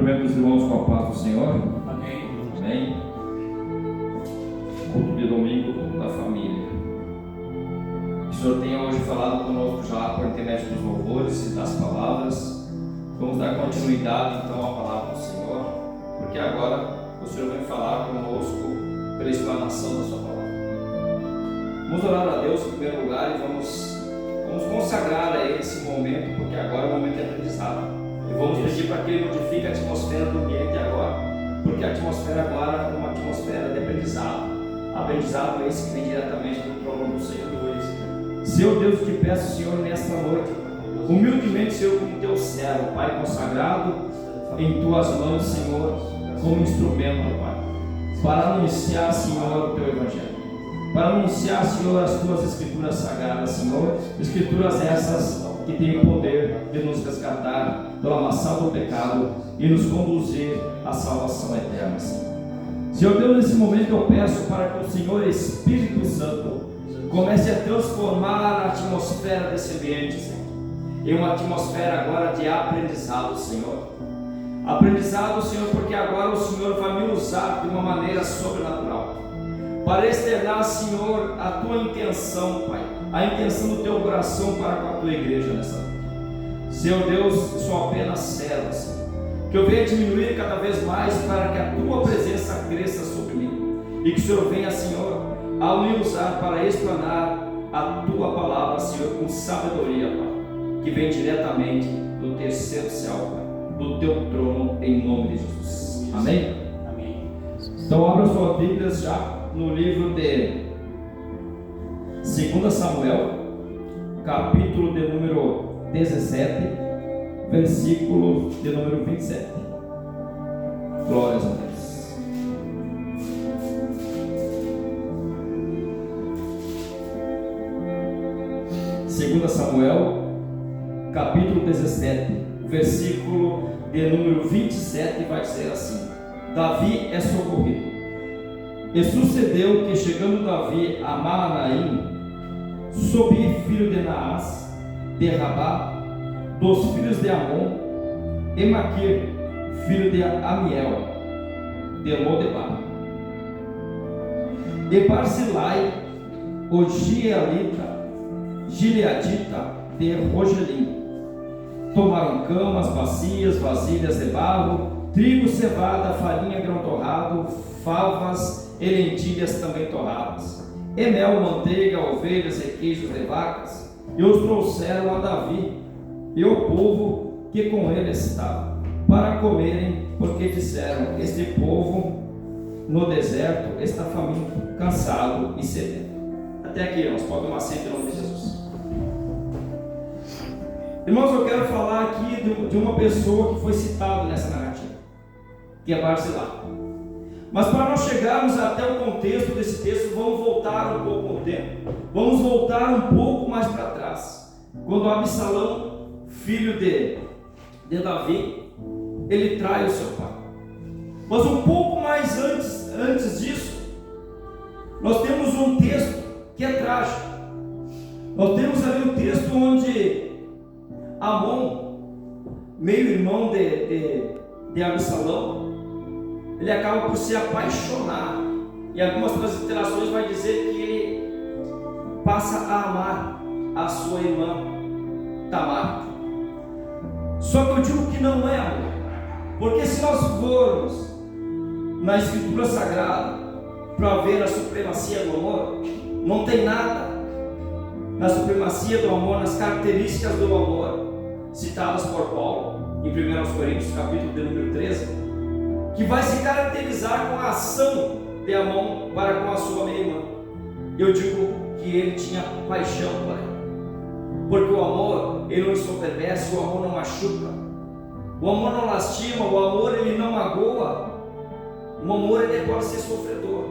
Cumprimento os irmãos com a paz do Senhor. Amém. Amém. Culto de domingo, culto da família. Que o Senhor tenha hoje falado conosco já por intermédio dos louvores e das palavras. Vamos dar continuidade então à palavra do Senhor, porque agora o Senhor vai falar conosco pela explanação da sua palavra. Vamos orar a Deus em primeiro lugar e vamos consagrar a Ele esse momento, porque agora é o momento de aprendizado. E vamos pedir para que Ele modifique a atmosfera do ambiente agora, porque a atmosfera agora é uma atmosfera de aprendizado. Aprendizado é esse que vem diretamente do trono do Senhor. Senhor Deus, eu te peço, Senhor, nesta noite, humildemente, Senhor, como teu servo, Pai, consagrado em tuas mãos, Senhor, como instrumento, Pai, para anunciar, Senhor, o teu Evangelho, para anunciar, Senhor, as tuas Escrituras sagradas, Senhor, Escrituras essas que têm o poder de nos resgatar do lamaçal do pecado e nos conduzir à salvação eterna, Senhor. Senhor Deus, nesse momento eu peço para que o Senhor Espírito Santo comece a transformar a atmosfera desse ambiente, Senhor, em uma atmosfera agora de aprendizado, Senhor. Aprendizado, Senhor, porque agora o Senhor vai me usar de uma maneira sobrenatural para externar, Senhor, a tua intenção, Pai, a intenção do teu coração para com a tua igreja nessa noite. Senhor Deus, eu sou apenas servo, Senhor, que eu venha diminuir cada vez mais para que a tua presença cresça sobre mim e que o Senhor venha, Senhor, ao me usar para explanar a tua palavra, Senhor, com sabedoria, Pai, que vem diretamente do terceiro céu, Pai, do teu trono, em nome de Jesus. Amém? Amém. Então abra suas Bíblias já no livro de 2 Samuel, capítulo de número 17, versículo de número 27. Glórias a Deus. Segunda Samuel, capítulo 17, versículo de número 27, vai dizer assim: Davi é socorrido. E sucedeu que, chegando Davi a Mahanaim, Sobi, filho de Naás, de Rabá, dos filhos de Amon, e Maquir, filho de Amiel, de Lodebar, e Barzilai, o Gileadita de Rogelim, tomaram camas, bacias, vasilhas de barro, trigo, cevada, farinha, grão torrado, favas e lentilhas também torradas, e mel, manteiga, ovelhas e queijos de vacas, e os trouxeram a Davi e o povo que com ele estava, para comerem, porque disseram: este povo no deserto está faminto, cansado e sedento. Até aqui, irmãos, pode tomar assento em nome de Jesus. Irmãos, eu quero falar aqui de uma pessoa que foi citada nessa narrativa, que é Barzilai. Mas para nós chegarmos até o contexto desse texto, vamos voltar um pouco no tempo. Vamos voltar um pouco mais para trás. Quando Absalão, filho de Davi, ele trai o seu pai. Mas um pouco mais antes disso, nós temos um texto que é trágico. Nós temos ali um texto onde Amon, meio-irmão de Absalão, ele acaba por se apaixonar. E algumas transliterações vai dizer que ele passa a amar a sua irmã Tamar. Só que eu digo que não é amor, porque se nós formos na Escritura Sagrada para ver a supremacia do amor, não tem nada na supremacia do amor, nas características do amor citadas por Paulo em 1 Coríntios capítulo de número 13, que vai se caracterizar com a ação de Amon para com a sua meia-irmã. Eu digo que ele tinha paixão por ela, porque o amor, ele não ensoberbece, o amor não machuca, o amor não lastima, o amor ele não magoa, o amor ele pode ser sofredor,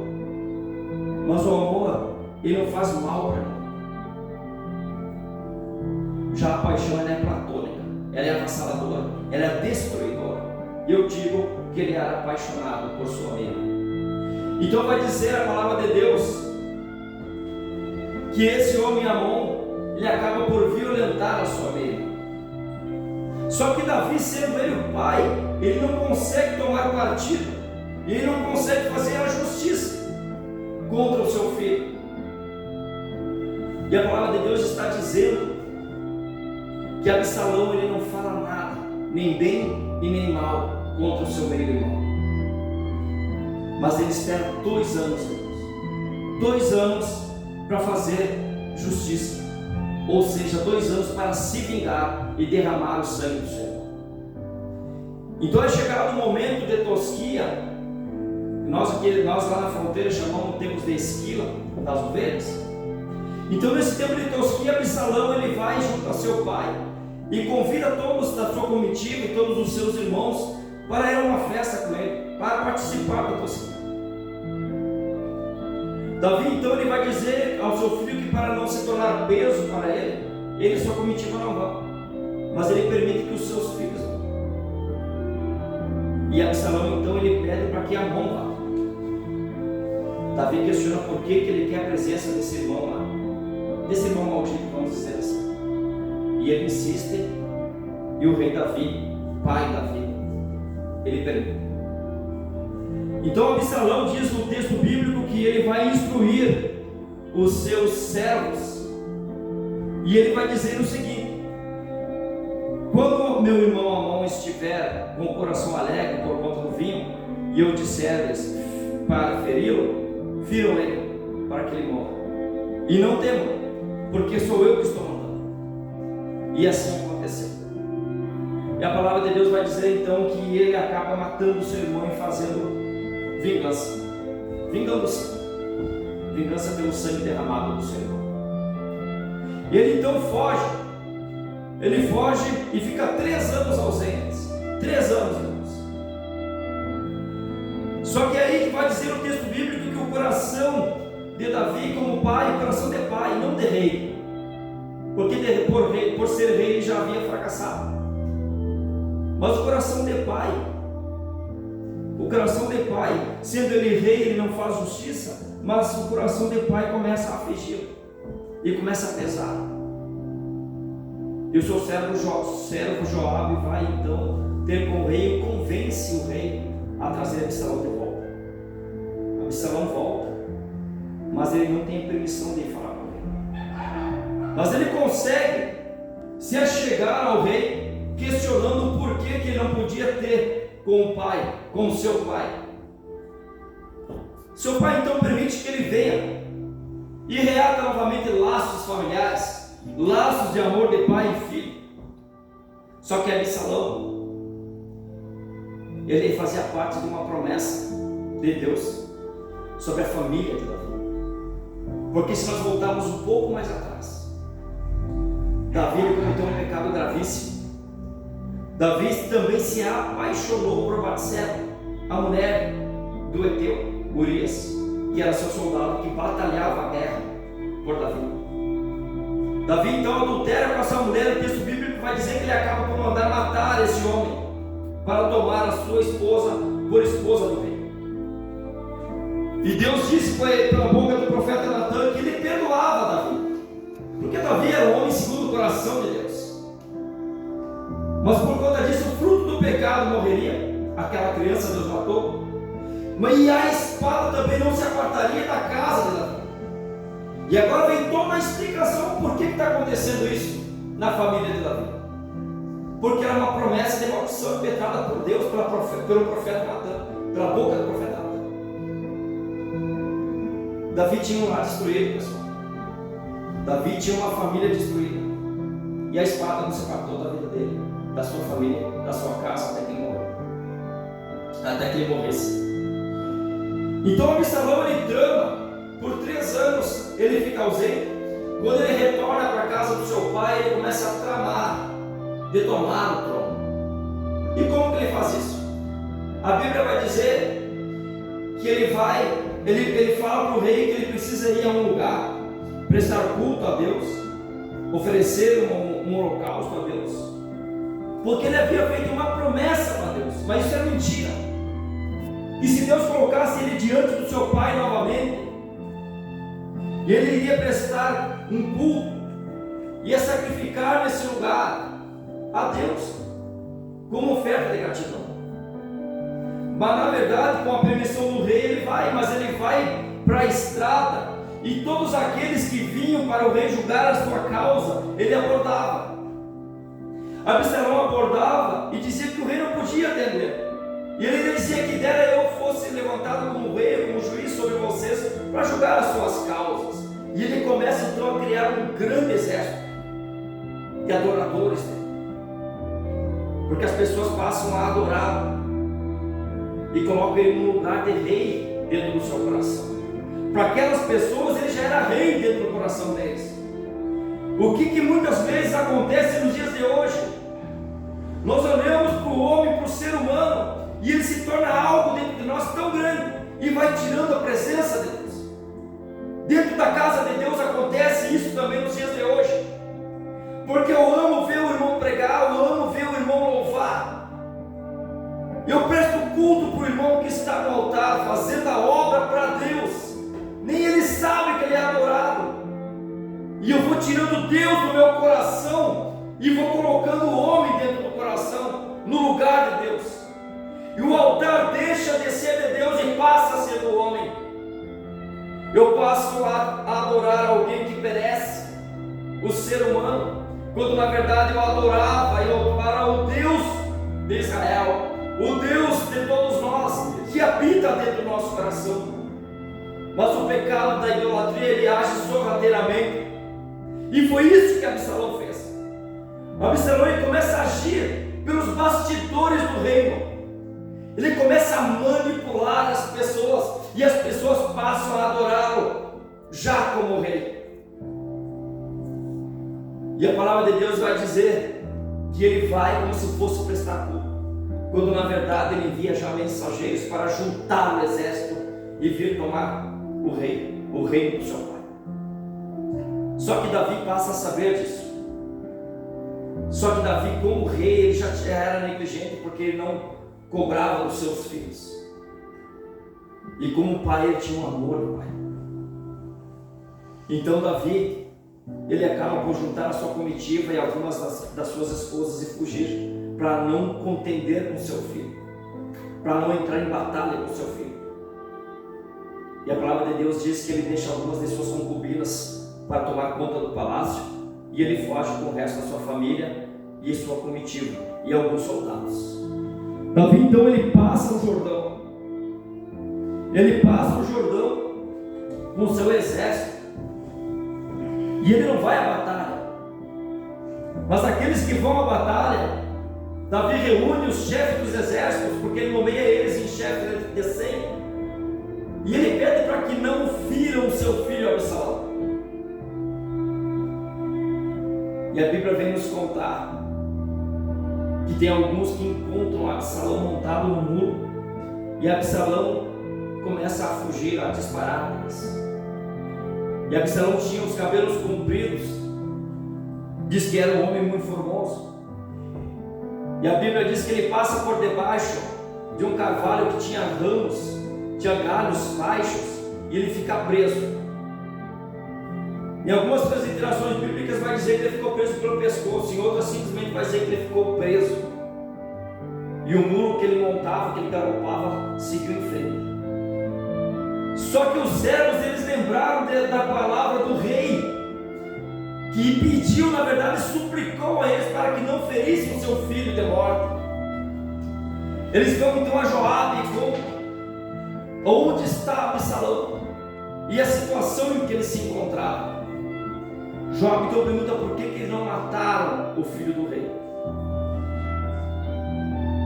mas o amor ele não faz mal para mim. Já a paixão ela é platônica, ela é avassaladora, ela é destruidora. Eu digo que ele era apaixonado por sua meia. Então vai dizer a palavra de Deus que esse homem Amon, ele acaba por violentar a sua meia. Só que Davi, sendo ele o pai, ele não consegue tomar partido, ele não consegue fazer a justiça contra o seu filho. E a palavra de Deus está dizendo que Absalão ele não fala nada, nem bem e nem mal, contra o seu meio-irmão. Mas ele espera 2 anos, irmãos. 2 anos para fazer justiça. Ou seja, 2 anos para se vingar e derramar o sangue do Senhor. Então é chegado o momento de tosquia. Nós lá na fronteira chamamos tempos de esquila das ovelhas. Então nesse tempo de tosquia, Absalão ele vai junto a seu pai e convida todos da sua comitiva e todos os seus irmãos para ir a uma festa com ele, para participar da tosquia. Davi então ele vai dizer ao seu filho que para não se tornar peso para ele e sua comitiva não vão, mas ele permite que os seus filhos vão. E Absalão então ele pede para que Amnon vá. Davi questiona por que ele quer a presença desse irmão lá, desse irmão maldito, vamos dizer assim. E ele insiste, e o rei Davi, pai Davi, ele pergunta. Então Absalão diz no texto bíblico que ele vai instruir os seus servos, e ele vai dizer o seguinte: quando meu irmão Amnon estiver com o coração alegre por conta do vinho, e eu disser-lhes para feri-lo, firam ele, para que ele morra, e não temam, porque sou eu que estou mandando. E assim aconteceu. E a palavra de Deus vai dizer então que ele acaba matando o seu irmão e fazendo vingança, vingança pelo sangue derramado do Senhor. E ele então foge, e fica 3 anos ausentes, 3 anos, irmãos. Só que aí vai dizer o texto bíblico que o coração de Davi como pai, o coração de pai, não de rei, porque por ser rei ele já havia fracassado, mas o coração de pai, sendo ele rei, ele não faz justiça, mas o coração de pai começa a afligir e começa a pesar. E o seu servo Joabe vai então ter com o rei e convence o rei a trazer Absalão de volta. Absalão volta, mas ele não tem permissão de falar com ele. Mas ele consegue se achegar ao rei, questionando o porquê que ele não podia ter com o pai, com o seu pai. Seu pai então permite que ele venha e reata novamente laços familiares, laços de amor de pai e filho. Só que Absalão, ele fazia parte de uma promessa de Deus sobre a família de Davi. Porque se nós voltarmos um pouco mais atrás, Davi cometeu um pecado gravíssimo. Davi também se apaixonou por Batseba, a mulher do Eteu, Urias, que era seu soldado que batalhava a guerra por Davi. Davi então adultera com essa mulher. O texto bíblico vai dizer que ele acaba por mandar matar esse homem para tomar a sua esposa por esposa do rei. E Deus disse pela boca do profeta Natan que ele perdoava Davi, porque Davi era um homem segundo o coração de Deus. Mas por conta disso, o fruto do pecado morreria. Aquela criança Deus matou, mas a espada também não se apartaria da casa de Davi. E agora vem toda a explicação por que está acontecendo isso na família de Davi. Porque era uma promessa de maldição impetrada por Deus pelo profeta Natan, pela boca do profeta Natan. Davi tinha um lar destruído, pessoal. Davi tinha uma família destruída, e a espada não se apartou da vida dele, da sua família, da sua casa, até que ele morreu, até que ele morresse. Então Absalão ele trama por 3 anos, ele fica ausente. Quando ele retorna para a casa do seu pai, ele começa a tramar de tomar o trono. E como que ele faz isso? A Bíblia vai dizer que ele fala para o rei que ele precisa ir a um lugar, prestar culto a Deus, oferecer um holocausto a Deus, porque ele havia feito uma promessa para Deus, mas isso é mentira. E se Deus colocasse ele diante do seu pai novamente, ele iria prestar um culto, ia sacrificar nesse lugar a Deus. como oferta de gratidão. Mas na verdade, com a permissão do rei, ele vai, mas ele vai para a estrada, e todos aqueles que vinham para o rei julgar a sua causa, ele abordava. Absalão abordava e dizia que o rei não podia atender. E ele dizia que dera eu fosse levantado como rei, como juiz sobre vocês, para julgar as suas causas. E ele começa então a criar um grande exército de adoradores dele. Porque as pessoas passam a adorá-lo e colocam ele no lugar de rei dentro do seu coração. Para aquelas pessoas ele já era rei dentro do coração deles. O que muitas vezes acontece nos dias de hoje? Nós olhamos para o homem, para o ser humano, e ele se torna algo dentro de nós tão grande e vai tirando a presença de Deus. Dentro da casa de Deus acontece isso também nos dias de hoje. Porque eu amo ver o irmão pregar, eu amo ver o irmão louvar. Eu presto culto para o irmão que está no altar, fazendo a obra para Deus. Nem ele sabe que ele é adorado. E eu vou tirando Deus do meu coração e vou colocando o homem dentro do coração, no lugar de Deus. E o altar deixa de ser de Deus e passa a ser do homem. Eu passo a adorar alguém que perece, o ser humano, quando na verdade eu adorava para o Deus de Israel, o Deus de todos nós, que habita dentro do nosso coração. Mas o pecado da idolatria, ele age sorrateiramente. E foi isso que Absalão fez. Absalão, ele começa a agir pelos bastidores do reino. Ele começa a manipular as pessoas, e as pessoas passam a adorá-lo já como rei. E a palavra de Deus vai dizer que ele vai como se fosse prestar culto, quando na verdade ele envia já mensageiros para juntar o exército e vir tomar o reino do seu pai. Só que Davi passa a saber disso. Só que Davi, como rei, ele já era negligente, porque ele não cobrava dos seus filhos. E como pai, ele tinha um amor do pai. Então Davi, ele acaba por juntar a sua comitiva e algumas das suas esposas e fugir, para não contender com seu filho, para não entrar em batalha com seu filho. E a palavra de Deus diz que ele deixa algumas de suas concubinas para tomar conta do palácio, e ele foge com o resto da sua família e sua comitiva e alguns soldados. Davi então ele passa o Jordão. Ele passa o Jordão com o seu exército, e ele não vai à batalha. Mas aqueles que vão à batalha, Davi reúne os chefes dos exércitos, porque ele nomeia eles em chefe de 100. E ele pede para que não firam seu filho Absalão. E a Bíblia vem nos contar que tem alguns que encontram Absalão montado no muro, e Absalão começa a fugir, a disparar neles. E Absalão tinha os cabelos compridos, diz que era um homem muito formoso. E a Bíblia diz que ele passa por debaixo de um carvalho que tinha ramos, tinha galhos baixos, e ele fica preso. Em algumas transliterações bíblicas vai dizer que ele ficou preso pelo pescoço, em outras simplesmente vai dizer que ele ficou preso. E o muro que ele montava, que ele galopava, seguiu em frente. Só que os servos, eles lembraram da palavra do rei, que pediu, na verdade, suplicou a eles para que não ferissem o seu filho de morte. Eles vão então a Joabe e contam onde está Absalão e a situação em que ele se encontrava. Joabe então pergunta por que eles não mataram o filho do rei.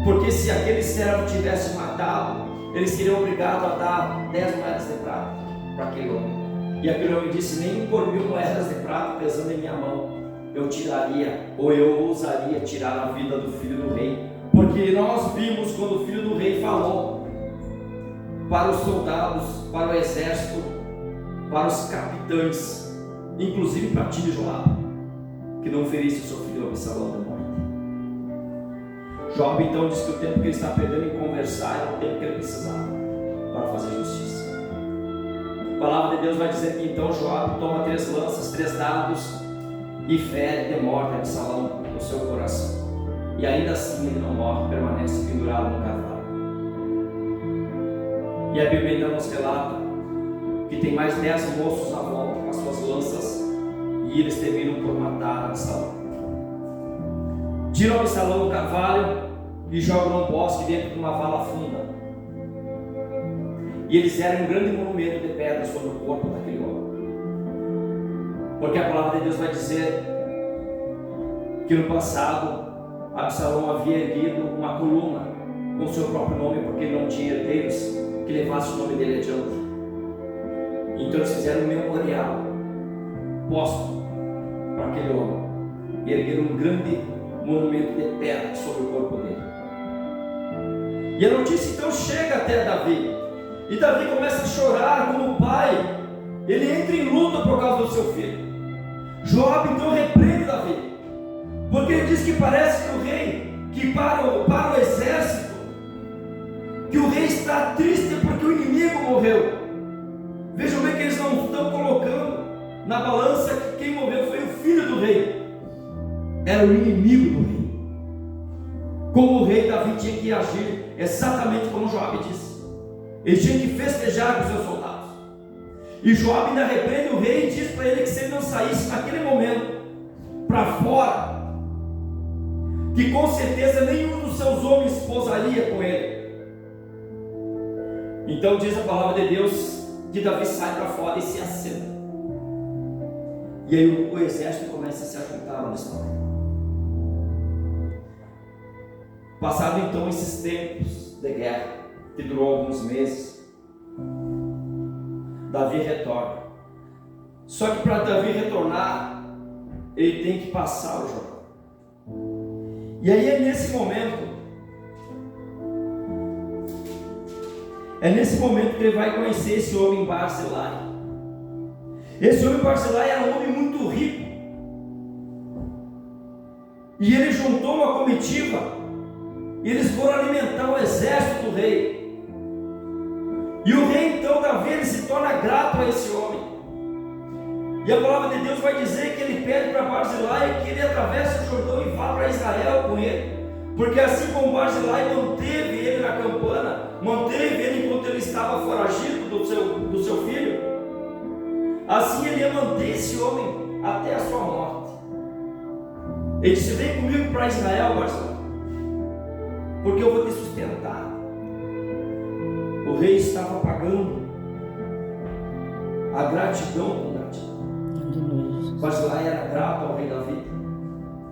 Porque se aquele servo tivesse matado, eles seriam obrigados a dar 10 moedas de prata para aquele homem. E aquele homem disse: nem por 1000 moedas de prata pesando em minha mão eu tiraria, ou eu ousaria tirar a vida do filho do rei. Porque nós vimos quando o filho do rei falou para os soldados, para o exército, para os capitães, inclusive para ti, Joabe, que não ferisse o seu filho Absalão da morte. Joabe então diz que o tempo que ele está perdendo em conversar é o tempo que ele precisava para fazer justiça. A palavra de Deus vai dizer que então Joabe toma 3 lanças, 3 dados e fere de morte Absalão no seu coração. E ainda assim ele não morre, permanece pendurado no cavalo. E a Bíblia ainda nos relata que tem mais 10 moços à volta com as suas lanças, e eles terminam por matar Absalão. Tiram Absalão do cavalo e jogam num bosque dentro de uma vala funda. E eles eram um grande monumento de pedra sobre o corpo daquele homem. Porque a palavra de Deus vai dizer que no passado Absalão havia erguido uma coluna com o seu próprio nome, porque ele não tinha herdeiros que levasse o nome dele adiante. Então eles fizeram um memorial póstumo para aquele homem e ergueram um grande monumento de pedra sobre o corpo dele. E a notícia então chega até Davi, e Davi começa a chorar como pai. Ele entra em luta por causa do seu filho. Joabe então repreende Davi, porque ele diz que parece que o rei, que para o exército, que o rei está triste porque o inimigo morreu. Vejam bem que eles não estão colocando na balança que quem morreu foi o filho do rei, era o inimigo do rei. Como o rei, Davi tinha que agir exatamente como Joabe disse. Ele tinha que festejar com os seus soldados. E Joabe ainda repreende o rei e diz para ele que se ele não saísse naquele momento para fora, que com certeza nenhum dos seus homens pousaria com ele. Então diz a palavra de Deus que Davi sai para fora e se assenta. E aí o exército começa a se ajuntar onde estão. Passado então esses tempos de guerra, que durou alguns meses, Davi retorna. Só que para Davi retornar, ele tem que passar o Jordão. E aí é nesse momento que ele vai conhecer esse homem Barzilai. Esse homem Barzilai era um homem muito rico, e ele juntou uma comitiva, e eles foram alimentar o exército do rei. E o rei então, Davi, ele se torna grato a esse homem. E a palavra de Deus vai dizer que ele pede para Barzilai que ele atravesse o Jordão e vá para Israel com ele. Porque assim como Barzilai manteve ele na campana, manteve ele enquanto ele estava foragido do seu filho, assim ele ia manter esse homem até a sua morte. Ele disse: vem comigo para Israel, Barzilai, porque eu vou te sustentar. O rei estava pagando a gratidão com gratidão. Barzilai era grato ao rei Davi,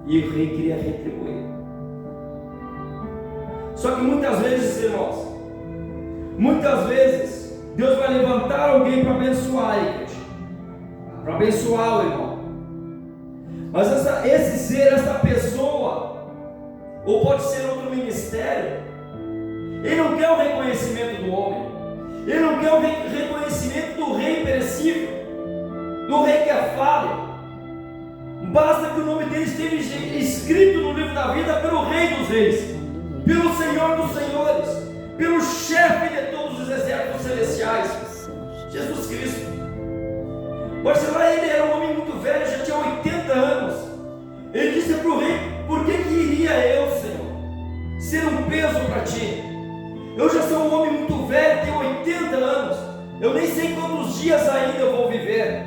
e o rei queria retribuir. Só que muitas vezes, irmãos, Deus vai levantar alguém para abençoar a igreja, para abençoar o irmão. Mas esta pessoa, ou pode ser outro ministério, ele não quer o reconhecimento do homem, ele não quer o reconhecimento do rei perecível, do rei que é falho. Basta que o nome dele esteja escrito no livro da vida pelo Rei dos Reis, pelo Senhor dos Senhores, pelo chefe de todos os exércitos celestiais, Jesus Cristo. Barzilai, ele era um homem muito velho, já tinha 80 anos. Ele disse para o rei: por que iria eu, Senhor, ser um peso para ti? Eu já sou um homem muito velho, tenho 80 anos, eu nem sei quantos dias ainda eu vou viver.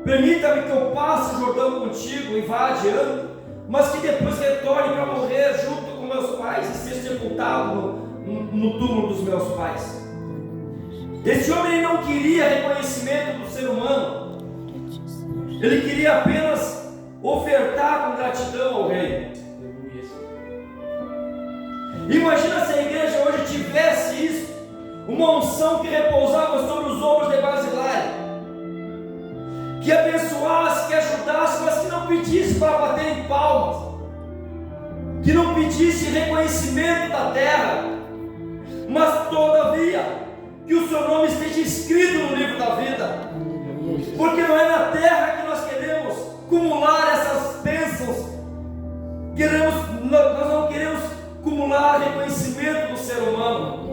Permita-me que eu passe o Jordão contigo e vá adiante, mas que depois retorne para morrer junto com meus pais e seja sepultado no túmulo dos meus pais. Esse homem, ele não queria reconhecimento do ser humano, ele queria apenas ofertar com gratidão ao rei. Imagina se a igreja hoje tivesse isso, uma unção que repousava sobre os ombros de Barzilai, que abençoasse, que ajudasse, mas que não pedisse para bater em palmas, que não pedisse reconhecimento da terra, mas todavia que o seu nome esteja escrito no livro da vida, porque não é na terra que nós queremos acumular essas bênçãos. Nós não queremos acumular reconhecimento do ser humano,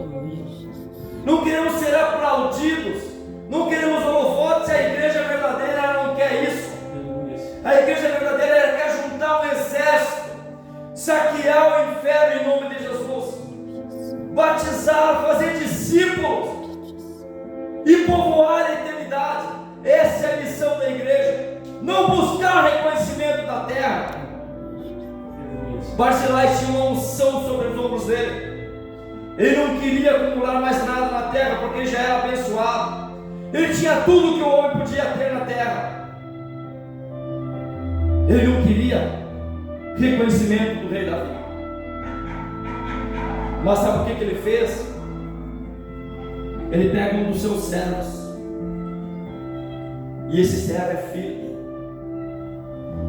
não queremos ser aplaudidos, não queremos holofotes. A igreja verdadeira, ela não quer isso. A igreja verdadeira, ela quer juntar um exército. saquear o inferno em nome de Jesus, batizar, fazer discípulos e povoar a eternidade. Essa é a missão da igreja, não buscar reconhecimento da terra. Barzilai tinha uma unção sobre os ombros dele. Ele não queria acumular mais nada na terra, porque ele já era abençoado. Ele tinha tudo que o homem podia ter na terra. Ele não queria reconhecimento do rei Davi. Mas sabe o que ele fez? Ele pega um dos seus servos, e esse servo é filho dele.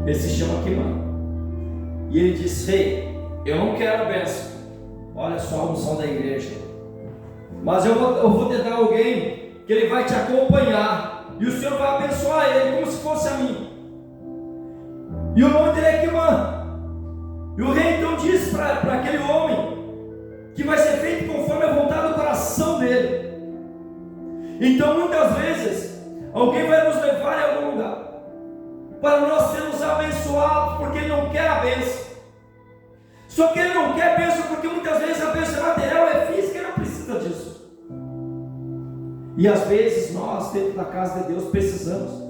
Ele se chama Quimã. E ele diz: rei, eu não quero bênção. Olha só a unção da igreja. Mas eu vou te dar alguém que ele vai te acompanhar, e o Senhor vai abençoar ele como se fosse a mim. E o nome dele é Quimã. E o rei então diz para aquele homem que vai ser feito conforme a vontade do coração dele. Então muitas vezes alguém vai nos levar em algum lugar para nós sermos abençoados, porque ele não quer a bênção. Só que ele não quer a bênção porque muitas vezes a bênção material é física e não precisa disso. E às vezes nós, dentro da casa de Deus, precisamos.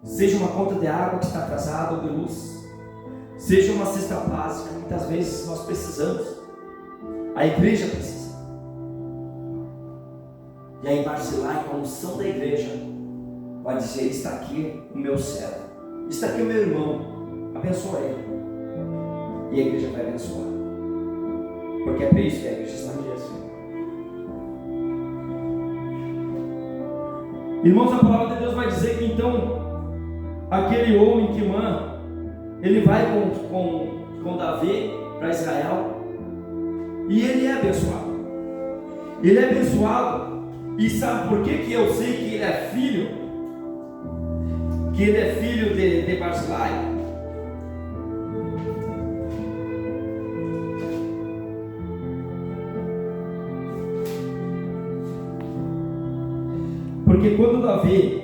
Seja uma conta de água que está atrasada ou de luz, seja uma cesta básica, muitas vezes nós precisamos. A igreja precisa. E aí Barzilai, com a unção da igreja, vai dizer: está aqui o meu servo, está aqui o meu irmão, abençoa ele. E a igreja vai abençoar, porque é para isso que a igreja está aqui assim. Irmãos, a palavra de Deus vai dizer que então aquele homem Quimã, ele vai com Davi para Israel, e ele é abençoado. Ele é abençoado. E sabe por que eu sei que ele é filho? Que ele é filho de Barzilai? Porque quando Davi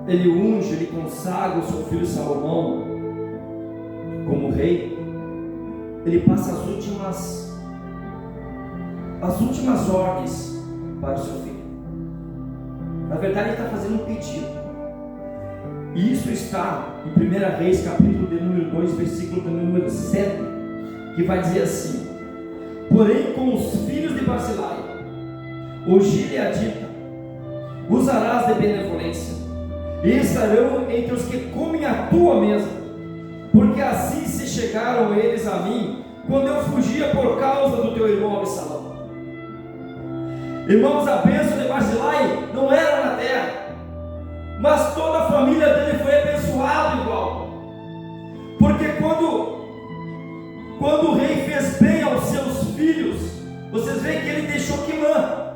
ele unge, ele consagra o seu filho Salomão como rei, ele passa as últimas ordens para o seu filho. Na verdade, ele está fazendo um pedido. E isso está em 1 Reis, capítulo de número 2, versículo de número 7, que vai dizer assim: porém com os filhos de Barzilai, o gileadita, usarás de benevolência, e estarão entre os que comem a tua mesa, porque assim se chegaram eles a mim, quando eu fugia por causa do teu irmão Absalão. Irmãos, a bênção de Barzilai não era na terra, mas toda a família dele foi abençoada igual. Porque quando o rei fez bem aos seus filhos, vocês veem que ele deixou Quimã.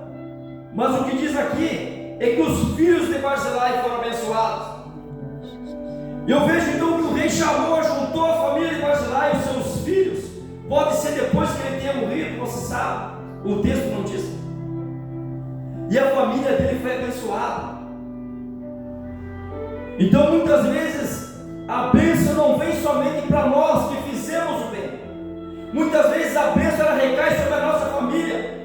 Mas o que diz aqui é que os filhos de Barzilai foram abençoados. E eu vejo então que o rei chamou, juntou a família de Barzilai e os seus filhos. Pode ser depois que ele tenha morrido, não se sabe, o texto não diz. E a família dele foi abençoada. Então muitas vezes a bênção não vem somente para nós que fizemos o bem. Muitas vezes a bênção ela recai sobre a nossa família.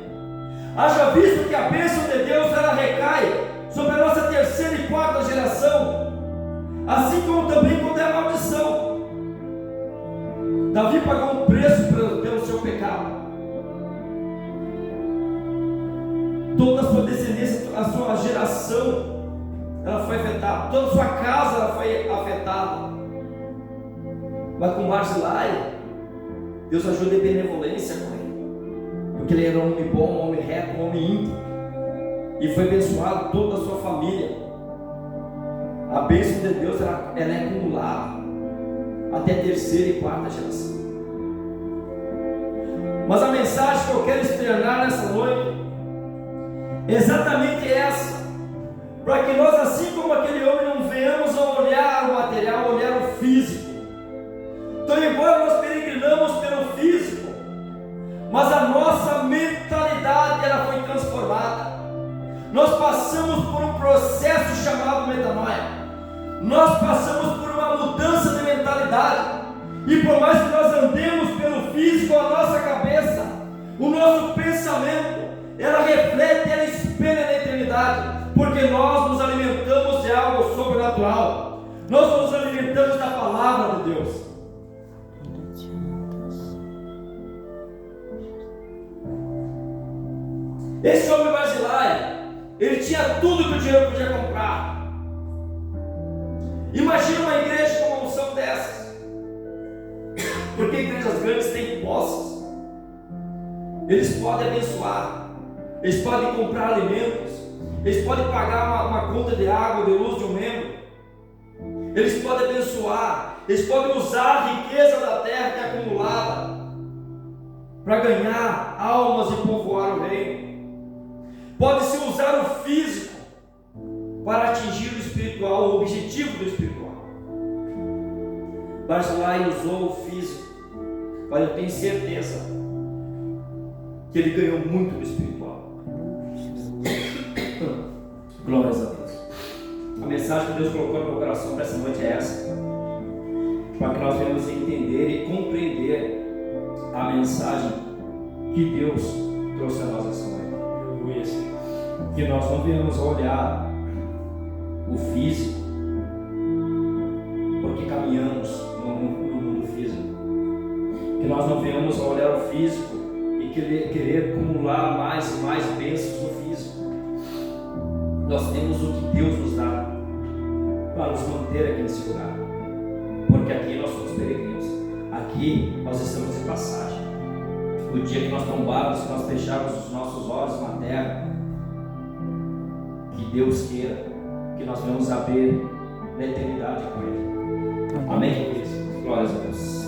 Haja visto que a bênção de Deus ela recai sobre a nossa terceira e quarta geração, assim como também quando é a maldição. Davi pagou um preço pelo seu pecado. Toda a sua descendência, a sua geração, ela foi afetada. Toda a sua casa ela foi afetada. Mas com Barzilai, Deus ajuda em benevolência com ele, porque ele era um homem bom, um homem reto, um homem íntegro, e foi abençoado toda a sua família. A bênção de Deus ela é acumulada até a terceira e quarta geração. Mas a mensagem que eu quero externar nessa noite é exatamente essa, para que nós, assim como aquele homem, não venhamos a olhar o material, olhar o físico. Então, embora nós peregrinamos pelo físico, mas a nossa mentalidade ela foi transformada. Nós passamos por um processo chamado metanoia. nós passamos por uma mudança de mentalidade. E por mais que nós andemos pelo físico, a nossa cabeça, o nosso pensamento, ela reflete, ela espelha na eternidade, porque nós nos alimentamos de algo sobrenatural, nós nos alimentamos da palavra de Deus. Esse homem Barzilai, ele tinha tudo que o dinheiro podia comprar. Imagina uma igreja com uma unção dessas. Porque igrejas grandes têm posses. Eles podem abençoar, eles podem comprar alimentos, eles podem pagar uma conta de água, de luz de um membro, eles podem abençoar, eles podem usar a riqueza da terra que é acumulada para ganhar almas e povoar o reino. Pode-se usar o físico para atingir o espiritual, o objetivo do espiritual. Barzilai usou o físico, mas eu tenho certeza que ele ganhou muito do espiritual. Glórias a Deus. A mensagem que Deus colocou no meu coração para essa noite é essa, para que nós venhamos entender e compreender a mensagem que Deus trouxe a nós essa noite. Que nós não venhamos a olhar o físico porque caminhamos no mundo físico, que nós não venhamos a olhar o físico e querer acumular mais e mais bênçãos no físico. Nós temos o que Deus nos dá para nos manter aqui nesse lugar, porque aqui nós somos peregrinos, aqui nós estamos de passagem. O dia que nós tombarmos, que nós fecharmos os nossos olhos na terra, que Deus queira que nós venhamos a ver na eternidade com Ele. Amém, queridos? Glórias a Deus.